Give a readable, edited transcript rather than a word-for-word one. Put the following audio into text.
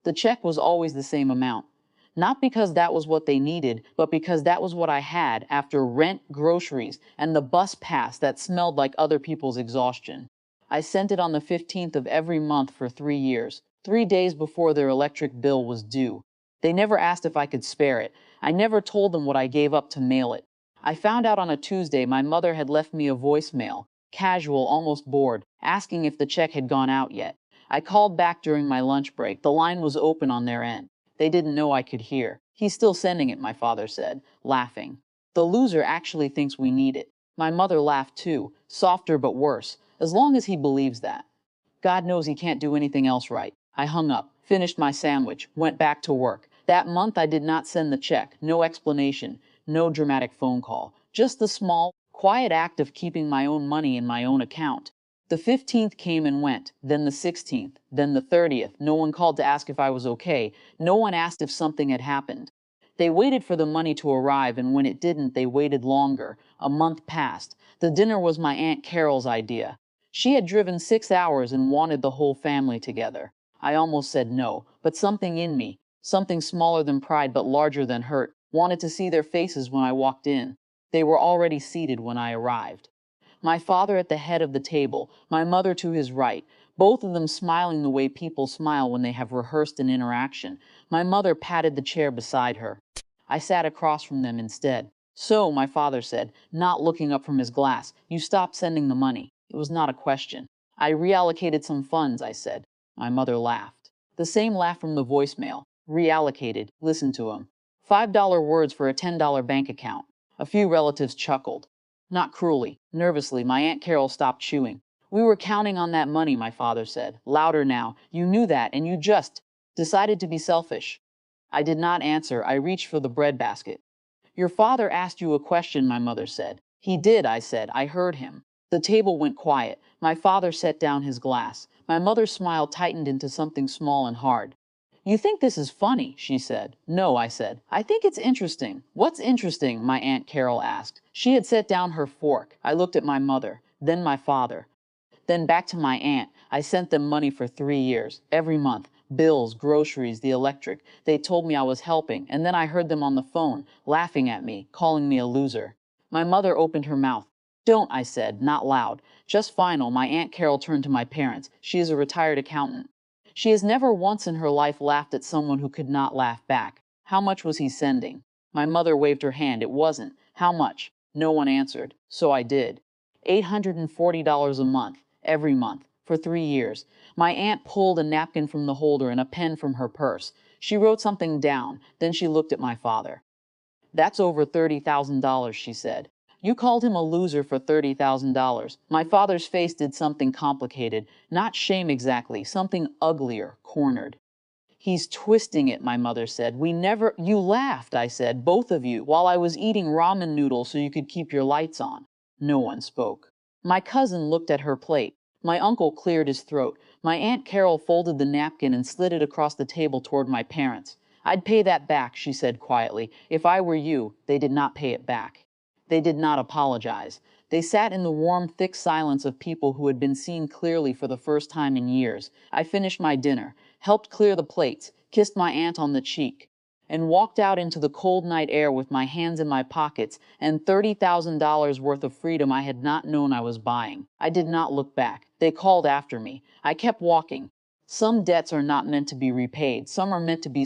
The check was always the same amount. Not because that was what they needed, but because that was what I had after rent, groceries, and the bus pass that smelled like other people's exhaustion. I sent it on the 15th of every month for 3 years, 3 days before their electric bill was due. They never asked if I could spare it. I never told them what I gave up to mail it. I found out on a Tuesday my mother had left me a voicemail, casual, almost bored, asking if the check had gone out yet. I called back during my lunch break. The line was open on their end. They didn't know I could hear. He's still sending it, my father said, laughing. The loser actually thinks we need it. My mother laughed too, softer but worse, as long as he believes that. God knows he can't do anything else right. I hung up, finished my sandwich, went back to work. That month I did not send the check, no explanation, no dramatic phone call, just the small, quiet act of keeping my own money in my own account. The 15th came and went, then the 16th, then the 30th. No one called to ask if I was okay. No one asked if something had happened. They waited for the money to arrive, and when it didn't, they waited longer. A month passed. The dinner was my Aunt Carol's idea. She had driven 6 hours and wanted the whole family together. I almost said no, but something in me, something smaller than pride but larger than hurt, wanted to see their faces when I walked in. They were already seated when I arrived. My father at the head of the table, my mother to his right, both of them smiling the way people smile when they have rehearsed an interaction. My mother patted the chair beside her. I sat across from them instead. So, my father said, not looking up from his glass, you stopped sending the money. It was not a question. I reallocated some funds, I said. My mother laughed. The same laugh from the voicemail. Reallocated. Listen to him. $5 words for a $10 bank account. A few relatives chuckled. Not cruelly, nervously, my Aunt Carol stopped chewing. We were counting on that money, my father said, louder now. You knew that, and you just decided to be selfish. I did not answer. I reached for the breadbasket. Your father asked you a question, my mother said. He did, I said. I heard him. The table went quiet. My father set down his glass. My mother's smile tightened into something small and hard. You think this is funny, she said. No, I said. I think it's interesting. What's interesting? My Aunt Carol asked. She had set down her fork. I looked at my mother, then my father, then back to my aunt. I sent them money for 3 years, every month. Bills, groceries, the electric. They told me I was helping, and then I heard them on the phone, laughing at me, calling me a loser. My mother opened her mouth. Don't, I said, not loud. Just final. My Aunt Carol turned to my parents. She is a retired accountant. She has never once in her life laughed at someone who could not laugh back. How much was he sending? My mother waved her hand. It wasn't. How much? No one answered. So I did. $840 a month, every month, for 3 years. My aunt pulled a napkin from the holder and a pen from her purse. She wrote something down. Then she looked at my father. That's over $30,000, she said. You called him a loser for $30,000. My father's face did something complicated. Not shame exactly, something uglier, cornered. He's twisting it, my mother said. You laughed, I said, both of you, while I was eating ramen noodles so you could keep your lights on. No one spoke. My cousin looked at her plate. My uncle cleared his throat. My Aunt Carol folded the napkin and slid it across the table toward my parents. I'd pay that back, she said quietly. If I were you, they did not pay it back. They did not apologize. They sat in the warm, thick silence of people who had been seen clearly for the first time in years. I finished my dinner, helped clear the plates, kissed my aunt on the cheek, and walked out into the cold night air with my hands in my pockets and $30,000 worth of freedom I had not known I was buying. I did not look back. They called after me. I kept walking. Some debts are not meant to be repaid. Some are meant to be